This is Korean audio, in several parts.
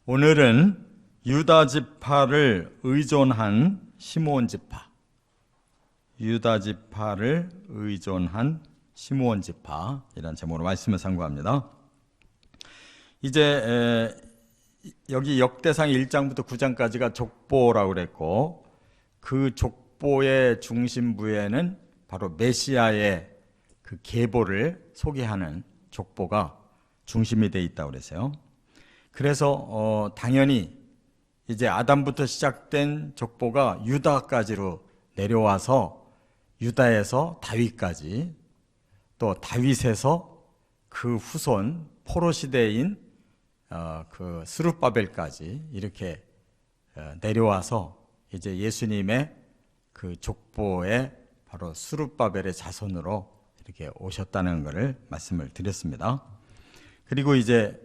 오늘은 유다 지파를 의존한 시므온 지파, 유다 지파를 의존한 시므온 지파, 이런 제목으로 말씀을 상고합니다. 이제 여기 역대상 1장부터 9장까지가 족보라고 그랬고, 그 족보의 중심부에는 바로 메시아의 그 계보를 소개하는 족보가 중심이 되어 있다고 그랬어요. 그래서 당연히 이제 아담부터 시작된 족보가 유다까지로 내려와서 유다에서 다윗까지, 또 다윗에서 그 후손 포로 시대인 그 스룹바벨까지 이렇게 내려와서 이제 예수님의 그 족보에 바로 스룹바벨의 자손으로 이렇게 오셨다는 것을 말씀을 드렸습니다. 그리고 이제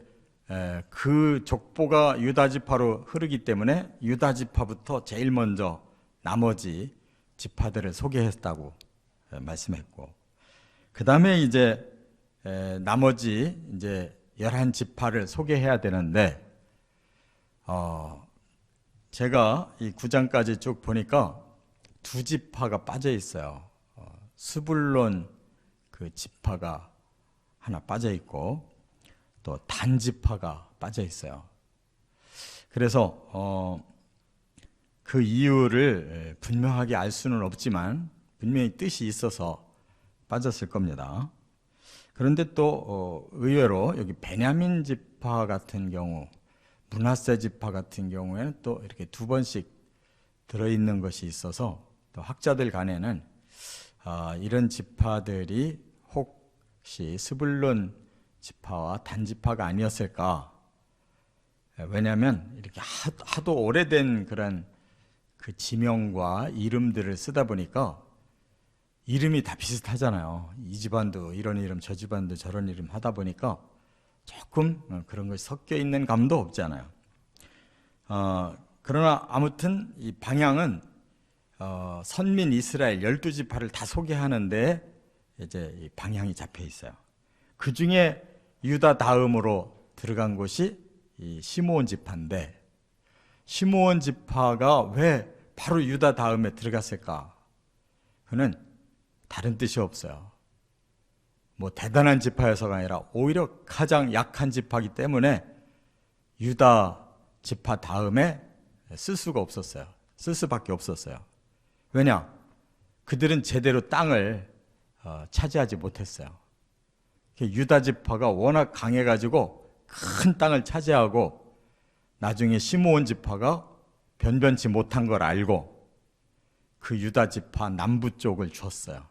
그 족보가 유다 지파로 흐르기 때문에 유다 지파부터 제일 먼저 나머지 지파들을 소개했다고 말씀했고, 그 다음에 이제 나머지 이제 11지파를 소개해야 되는데, 제가 이 9장까지 쭉 보니까 두 지파가 빠져 있어요. 스불론 그 지파가 하나 빠져 있고, 또 단 지파가 빠져 있어요. 그래서 그 이유를 분명하게 알 수는 없지만 분명히 뜻이 있어서 빠졌을 겁니다. 그런데 또 의외로 여기 베냐민 지파 같은 경우, 므낫세 지파 같은 경우에는 또 이렇게 두 번씩 들어있는 것이 있어서, 또 학자들 간에는 이런 지파들이 혹시 스불론 지파와 단 지파가 아니었을까? 왜냐하면 이렇게 하도 오래된 그런 그 지명과 이름들을 쓰다 보니까 이름이 다 비슷하잖아요. 이 집안도 이런 이름, 저 집안도 저런 이름 하다 보니까 조금 그런 것이 섞여 있는 감도 없지 않아요. 그러나 아무튼 이 방향은 선민 이스라엘 12지파를 다 소개하는데 이제 이 방향이 잡혀 있어요. 그 중에 유다 다음으로 들어간 곳이 이 시므온 지파인데, 시므온 지파가 왜 바로 유다 다음에 들어갔을까? 그는 다른 뜻이 없어요. 뭐 대단한 지파여서가 아니라 오히려 가장 약한 지파이기 때문에 유다 지파 다음에 쓸 수가 없었어요. 쓸 수밖에 없었어요. 왜냐? 그들은 제대로 땅을 차지하지 못했어요. 유다 지파가 워낙 강해가지고 큰 땅을 차지하고, 나중에 시므온 지파가 변변치 못한 걸 알고 그 유다 지파 남부 쪽을 줬어요.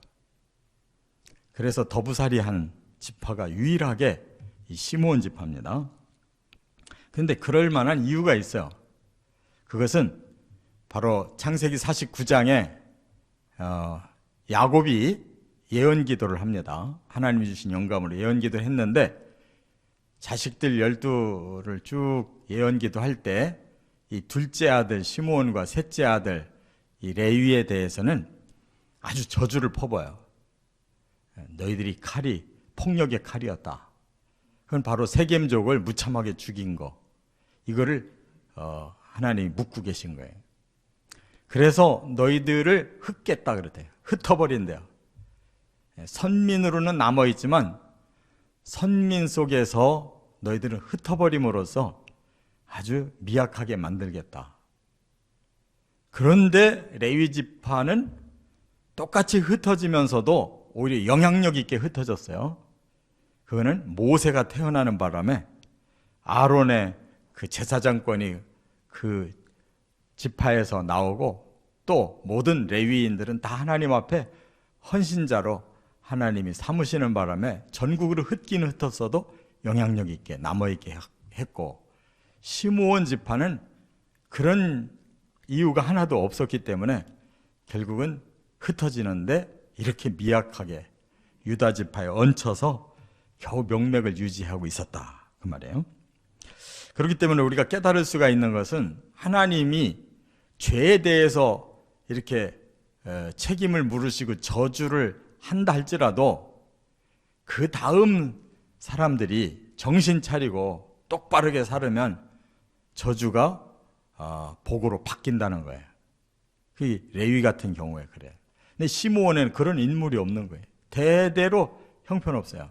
그래서 더부살이한 지파가 유일하게 이 시므온 지파입니다. 그런데 그럴 만한 이유가 있어요. 그것은 바로 창세기 49장에 야곱이 예언기도를 합니다. 하나님이 주신 영감으로 예언기도를 했는데, 자식들 12를 쭉 예언기도 할 때 이 둘째 아들 시므온과 셋째 아들 이 레위에 대해서는 아주 저주를 퍼부어요. 너희들이 칼이 폭력의 칼이었다. 그건 바로 세겜족을 무참하게 죽인 거, 이거를 하나님이 묻고 계신 거예요. 그래서 너희들을 흩겠다 그랬대요. 흩어버린대요. 선민으로는 남아있지만 선민 속에서 너희들은 흩어버림으로써 아주 미약하게 만들겠다. 그런데 레위 지파는 똑같이 흩어지면서도 오히려 영향력 있게 흩어졌어요. 그거는 모세가 태어나는 바람에 아론의 그 제사장권이 그 지파에서 나오고, 또 모든 레위인들은 다 하나님 앞에 헌신자로 하나님이 삼으시는 바람에 전국으로 흩기는 흩었어도 영향력 있게 남아있게 했고, 시므온 지파는 그런 이유가 하나도 없었기 때문에 결국은 흩어지는데 이렇게 미약하게 유다 지파에 얹혀서 겨우 명맥을 유지하고 있었다, 그 말이에요. 그렇기 때문에 우리가 깨달을 수가 있는 것은, 하나님이 죄에 대해서 이렇게 책임을 물으시고 저주를 한다 할지라도 그 다음 사람들이 정신 차리고 똑바르게 살으면 저주가 복으로 바뀐다는 거예요. 그 레위 같은 경우에 그래요. 근데 시므온에는 그런 인물이 없는 거예요. 대대로 형편없어요.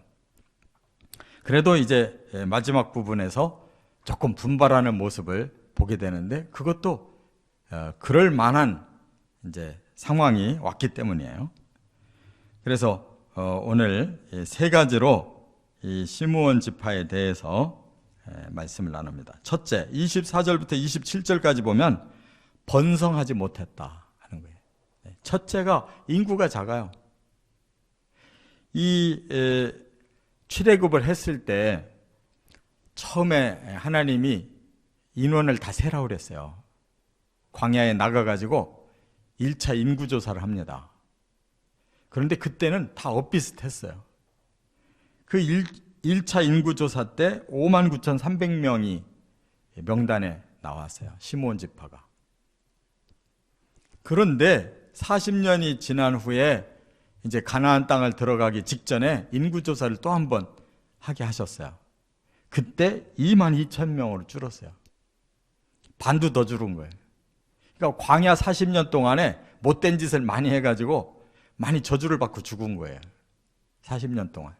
그래도 이제 마지막 부분에서 조금 분발하는 모습을 보게 되는데 그것도 그럴 만한 이제 상황이 왔기 때문이에요. 그래서 오늘 세 가지로 이 시므온 지파에 대해서 말씀을 나눕니다. 첫째, 24절부터 27절까지 보면 번성하지 못했다 하는 거예요. 첫째가 인구가 작아요. 이 출애굽을 했을 때 처음에 하나님이 인원을 다 세라고 그랬어요. 광야에 나가가지고 1차 인구조사를 합니다. 그런데 그때는 다 엇비슷했어요. 그 1차 인구조사 때 59,300명이 명단에 나왔어요. 시므온 지파가. 그런데 40년이 지난 후에 이제 가나안 땅을 들어가기 직전에 인구조사를 또 한 번 하게 하셨어요. 그때 22,000명으로 줄었어요. 반도 더 줄은 거예요. 그러니까 광야 40년 동안에 못된 짓을 많이 해가지고 많이 저주를 받고 죽은 거예요. 40년 동안.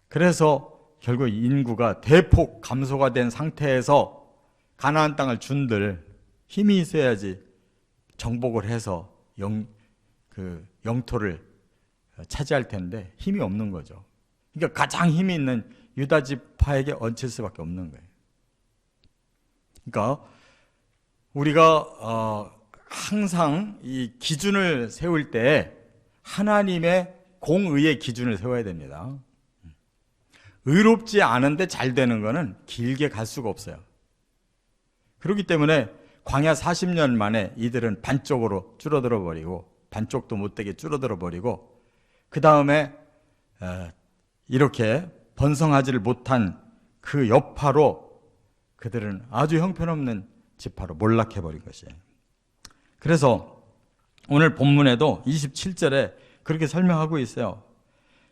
그래서 결국 인구가 대폭 감소가 된 상태에서 가나안 땅을 준들 힘이 있어야지 정복을 해서 영토를 차지할 텐데 힘이 없는 거죠. 그러니까 가장 힘이 있는 유다 지파에게 얹힐 수밖에 없는 거예요. 그러니까 우리가 항상 이 기준을 세울 때 하나님의 공의의 기준을 세워야 됩니다. 의롭지 않은데 잘 되는 거는 길게 갈 수가 없어요. 그렇기 때문에 광야 40년 만에 이들은 반쪽으로 줄어들어 버리고 반쪽도 못되게 줄어들어 버리고 그 다음에 이렇게 번성하지를 못한 그 여파로 그들은 아주 형편없는 지파로 몰락해 버린 것이에요. 그래서 오늘 본문에도 27절에 그렇게 설명하고 있어요.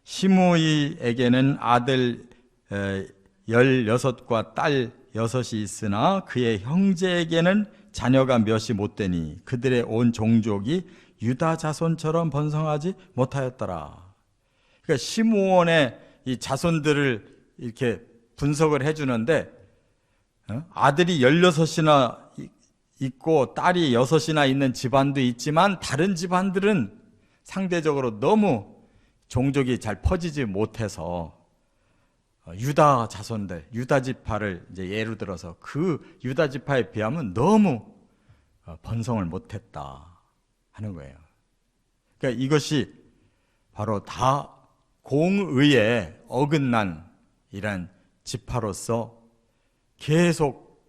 시므이에게는 아들 16과 딸 6이 있으나 그의 형제에게는 자녀가 몇이 못 되니 그들의 온 종족이 유다 자손처럼 번성하지 못하였더라. 그러니까 시므온의 이 자손들을 이렇게 분석을 해주는데 아들이 16이나 있고 딸이 6이나 있는 집안도 있지만 다른 집안들은 상대적으로 너무 종족이 잘 퍼지지 못해서 유다 자손들, 유다 지파를 이제 예로 들어서 그 유다 지파에 비하면 너무 번성을 못했다 하는 거예요. 그러니까 이것이 바로 다 공의에 어긋난 이런 지파로서 계속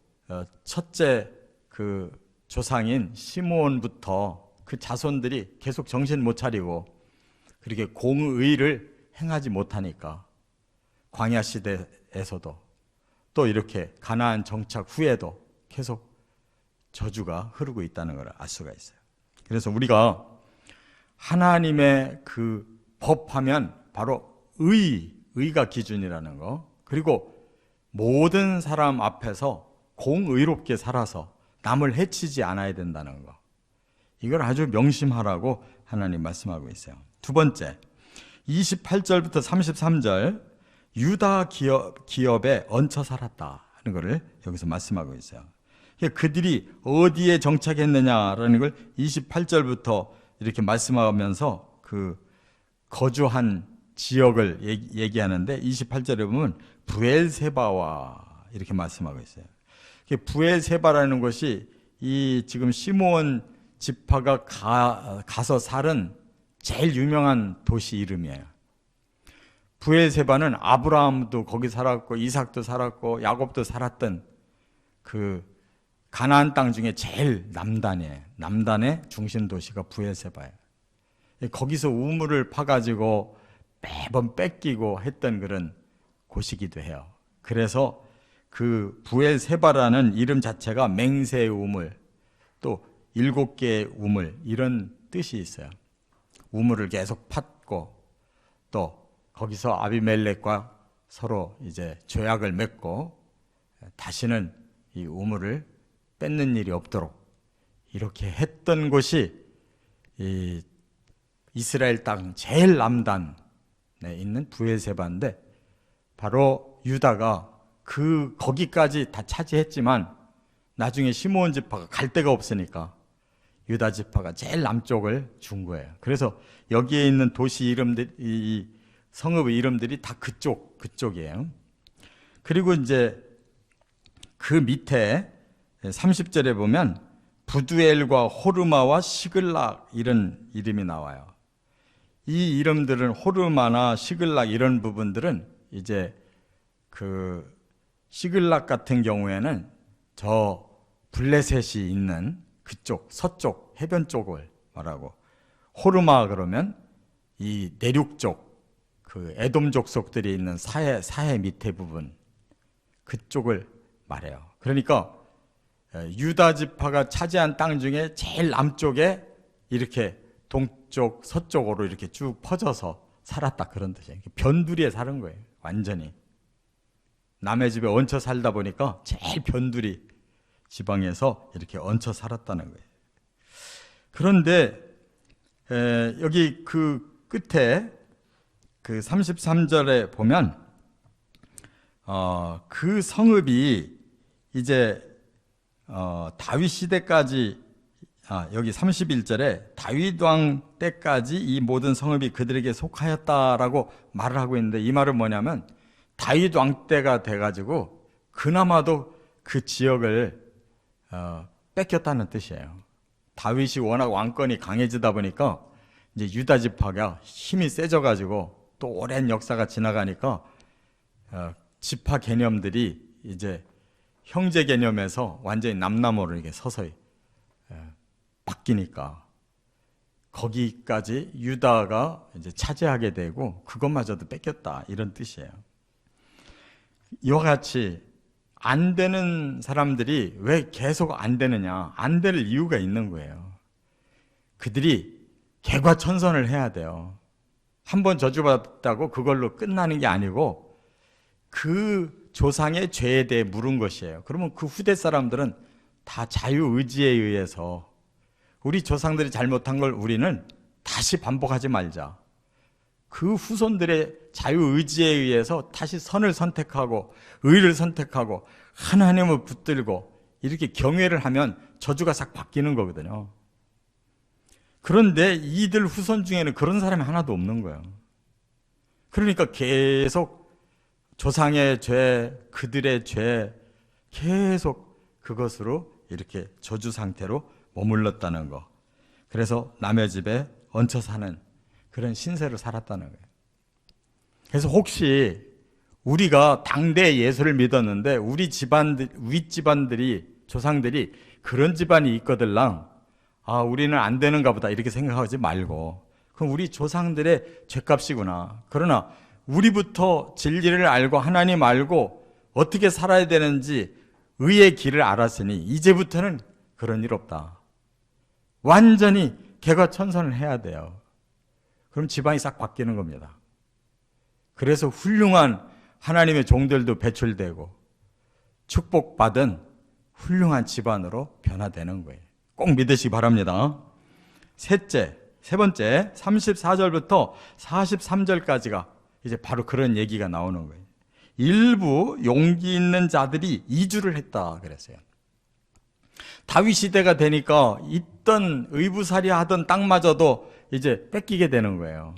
첫째 그 조상인 시므온부터 그 자손들이 계속 정신 못 차리고 그렇게 공의를 행하지 못하니까 광야 시대에서도 또 이렇게 가나안 정착 후에도 계속 저주가 흐르고 있다는 걸 알 수가 있어요. 그래서 우리가 하나님의 그 법하면 바로 의가 기준이라는 거, 그리고 모든 사람 앞에서 공의롭게 살아서 남을 해치지 않아야 된다는 거, 이걸 아주 명심하라고 하나님 말씀하고 있어요. 두 번째, 28절부터 33절 유다 기업에 얹혀 살았다 하는 것을 여기서 말씀하고 있어요. 그들이 어디에 정착했느냐라는 걸 28절부터 이렇게 말씀하면서 그 거주한 지역을 얘기하는데 28절에 보면 부엘세바와 이렇게 말씀하고 있어요. 부엘세바라는 것이 이 지금 시므온 지파가 가서 살은 제일 유명한 도시 이름이에요. 부엘세바는 아브라함도 거기 살았고 이삭도 살았고 야곱도 살았던 그 가나안 땅 중에 제일 남단의 중심 도시가 부엘세바예요. 거기서 우물을 파가지고 매번 뺏기고 했던 그런 곳이기도 해요. 그래서 그 부엘세바라는 이름 자체가 맹세의 우물, 또 7개의 우물, 이런 뜻이 있어요. 우물을 계속 팠고 또 거기서 아비멜렉과 서로 이제 조약을 맺고 다시는 이 우물을 뺏는 일이 없도록 이렇게 했던 곳이 이 이스라엘 땅 제일 남단에 있는 브에세바인데, 바로 유다가 거기까지 다 차지했지만 나중에 시므온 지파가 갈 데가 없으니까 유다 지파가 제일 남쪽을 준 거예요. 그래서 여기에 있는 도시 이름들, 이 성읍의 이름들이 다 그쪽이에요. 그리고 이제 그 밑에 30절에 보면 부두엘과 호르마와 시글락 이런 이름이 나와요. 이 이름들은, 호르마나 시글락 이런 부분들은 이제 그 시글락 같은 경우에는 저 블레셋이 있는 그쪽 서쪽 해변 쪽을 말하고, 호르마 그러면 이 내륙 쪽, 그 에돔 족속들이 있는 사해 밑에 부분, 그쪽을 말해요. 그러니까 유다 지파가 차지한 땅 중에 제일 남쪽에 이렇게 동쪽 서쪽으로 이렇게 쭉 퍼져서 살았다, 그런 뜻이에요. 변두리에 사는 거예요. 완전히 남의 집에 얹혀 살다 보니까 제일 변두리 지방에서 이렇게 얹혀 살았다는 거예요. 그런데 여기 그 끝에 그 33절에 보면 그 성읍이 이제 다윗 시대까지, 여기 31절에 다윗 왕 때까지 이 모든 성읍이 그들에게 속하였다라고 말을 하고 있는데, 이 말은 뭐냐면 다윗 왕 때가 돼가지고 그나마도 그 지역을 뺏겼다는 뜻이에요. 다윗이 워낙 왕권이 강해지다 보니까 이제 유다 지파가 힘이 세져가지고 또 오랜 역사가 지나가니까 지파 개념들이 이제 형제 개념에서 완전히 남남으로 이렇게 서서히 바뀌니까 거기까지 유다가 이제 차지하게 되고 그것마저도 뺏겼다, 이런 뜻이에요. 이와 같이 안 되는 사람들이 왜 계속 안 되느냐, 안 될 이유가 있는 거예요. 그들이 개과천선을 해야 돼요. 한번 저주받았다고 그걸로 끝나는 게 아니고 그 조상의 죄에 대해 물은 것이에요. 그러면 그 후대 사람들은 다 자유의지에 의해서 우리 조상들이 잘못한 걸 우리는 다시 반복하지 말자, 그 후손들의 자유의지에 의해서 다시 선을 선택하고 의를 선택하고 하나님을 붙들고 이렇게 경외를 하면 저주가 싹 바뀌는 거거든요. 그런데 이들 후손 중에는 그런 사람이 하나도 없는 거예요. 그러니까 계속 조상의 죄, 그들의 죄, 계속 그것으로 이렇게 저주 상태로 머물렀다는 거. 그래서 남의 집에 얹혀 사는 그런 신세로 살았다는 거예요. 그래서 혹시 우리가 당대 예수를 믿었는데 우리 집안들, 윗집안들이, 조상들이 그런 집안이 있거들랑 우리는 안 되는가 보다 이렇게 생각하지 말고, 그럼 우리 조상들의 죄값이구나. 그러나 우리부터 진리를 알고 하나님 알고 어떻게 살아야 되는지 의의 길을 알았으니 이제부터는 그런 일 없다. 완전히 개과천선을 해야 돼요. 그럼 집안이 싹 바뀌는 겁니다. 그래서 훌륭한 하나님의 종들도 배출되고 축복받은 훌륭한 집안으로 변화되는 거예요. 꼭 믿으시기 바랍니다. 세 번째 34절부터 43절까지가 이제 바로 그런 얘기가 나오는 거예요. 일부 용기 있는 자들이 이주를 했다 그랬어요. 다윗 시대가 되니까 있던 의부살이 하던 땅마저도 이제 뺏기게 되는 거예요.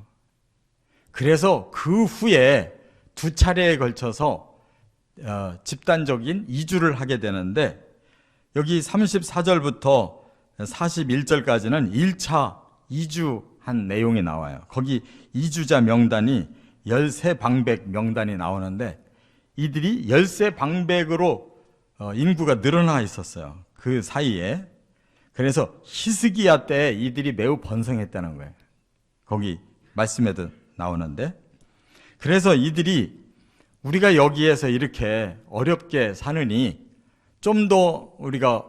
그래서 그 후에 두 차례에 걸쳐서 집단적인 이주를 하게 되는데, 여기 34절부터 41절까지는 1차 이주한 내용이 나와요. 거기 이주자 명단이 13방백 명단이 나오는데, 이들이 13방백으로 인구가 늘어나 있었어요. 그 사이에. 그래서 히스기야 때 이들이 매우 번성했다는 거예요. 거기 말씀에도 나오는데, 그래서 이들이 우리가 여기에서 이렇게 어렵게 사느니 좀 더 우리가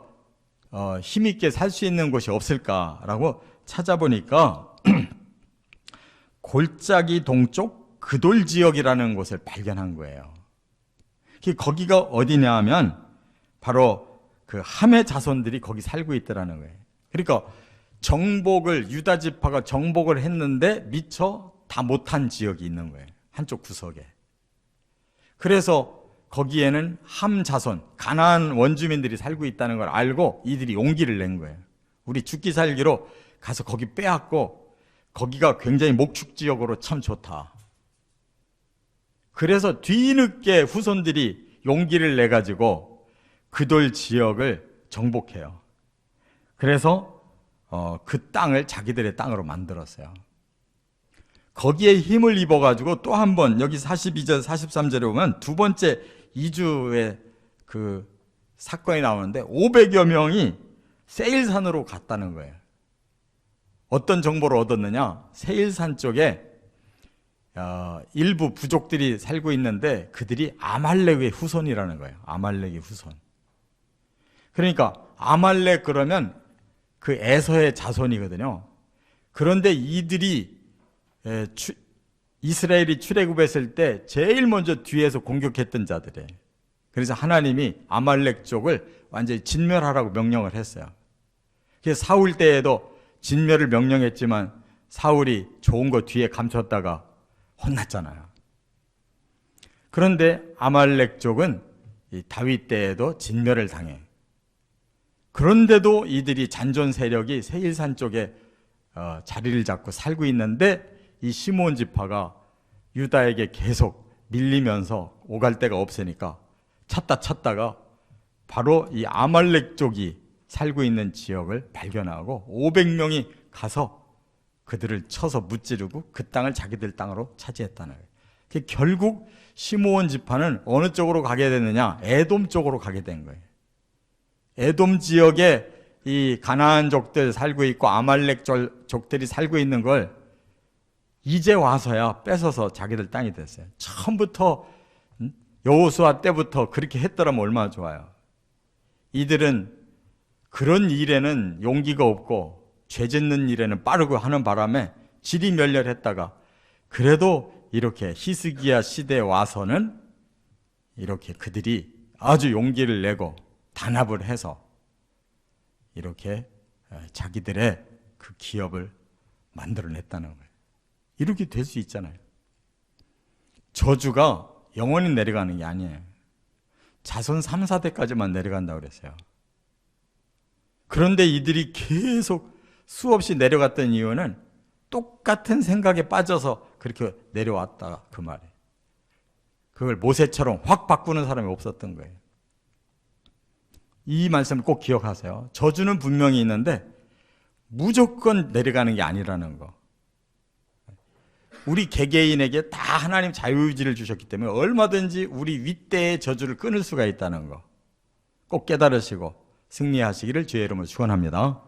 힘있게 살 수 있는 곳이 없을까라고 찾아보니까 골짜기 동쪽 그돌 지역이라는 곳을 발견한 거예요. 거기가 어디냐 하면 바로 그 함의 자손들이 거기 살고 있더라는 거예요. 그러니까 정복을, 유다 지파가 정복을 했는데 미처 다 못한 지역이 있는 거예요. 한쪽 구석에. 그래서 거기에는 함 자손, 가나안 원주민들이 살고 있다는 걸 알고 이들이 용기를 낸 거예요. 우리 죽기 살기로 가서 거기 빼앗고 거기가 굉장히 목축 지역으로 참 좋다. 그래서 뒤늦게 후손들이 용기를 내가지고 그돌 지역을 정복해요. 그래서 그 땅을 자기들의 땅으로 만들었어요. 거기에 힘을 입어가지고 또 한 번, 여기 42절, 43절에 보면 두 번째 이주의 그 사건이 나오는데 500여 명이 세일산으로 갔다는 거예요. 어떤 정보를 얻었느냐? 세일산 쪽에 일부 부족들이 살고 있는데 그들이 아말렉의 후손이라는 거예요. 아말렉의 후손. 그러니까 아말렉 그러면 그 에서의 자손이거든요. 그런데 이들이 이스라엘이 출애굽했을 때 제일 먼저 뒤에서 공격했던 자들이에요. 그래서 하나님이 아말렉 쪽을 완전히 진멸하라고 명령을 했어요. 그래서 사울 때에도 진멸을 명령했지만 사울이 좋은 거 뒤에 감췄다가 혼났잖아요. 그런데 아말렉 쪽은 다윗 때에도 진멸을 당해. 그런데도 이들이 잔존 세력이 세일산 쪽에 자리를 잡고 살고 있는데 이 시므온 지파가 유다에게 계속 밀리면서 오갈 데가 없으니까 찾다가 바로 이 아말렉 쪽이 살고 있는 지역을 발견하고 500명이 가서 그들을 쳐서 무찌르고 그 땅을 자기들 땅으로 차지했다는 거예요. 결국 시므온 지파는 어느 쪽으로 가게 됐느냐? 에돔 쪽으로 가게 된 거예요. 에돔 지역에 이 가나안족들 살고 있고 아말렉 족들이 살고 있는 걸 이제 와서야 뺏어서 자기들 땅이 됐어요. 처음부터 여호수아 때부터 그렇게 했더라면 얼마나 좋아요. 이들은 그런 일에는 용기가 없고 죄 짓는 일에는 빠르고 하는 바람에 지리멸렬했다가 그래도 이렇게 히스기야 시대에 와서는 이렇게 그들이 아주 용기를 내고 단합을 해서 이렇게 자기들의 그 기업을 만들어냈다는 거예요. 이렇게 될 수 있잖아요. 저주가 영원히 내려가는 게 아니에요. 자손 3, 4대까지만 내려간다고 그랬어요. 그런데 이들이 계속 수없이 내려갔던 이유는 똑같은 생각에 빠져서 그렇게 내려왔다 그 말이에요. 그걸 모세처럼 확 바꾸는 사람이 없었던 거예요. 이 말씀을 꼭 기억하세요. 저주는 분명히 있는데 무조건 내려가는 게 아니라는 거. 우리 개개인에게 다 하나님 자유의지를 주셨기 때문에 얼마든지 우리 윗대의 저주를 끊을 수가 있다는 거 꼭 깨달으시고 승리하시기를 주의 이름으로 축원합니다.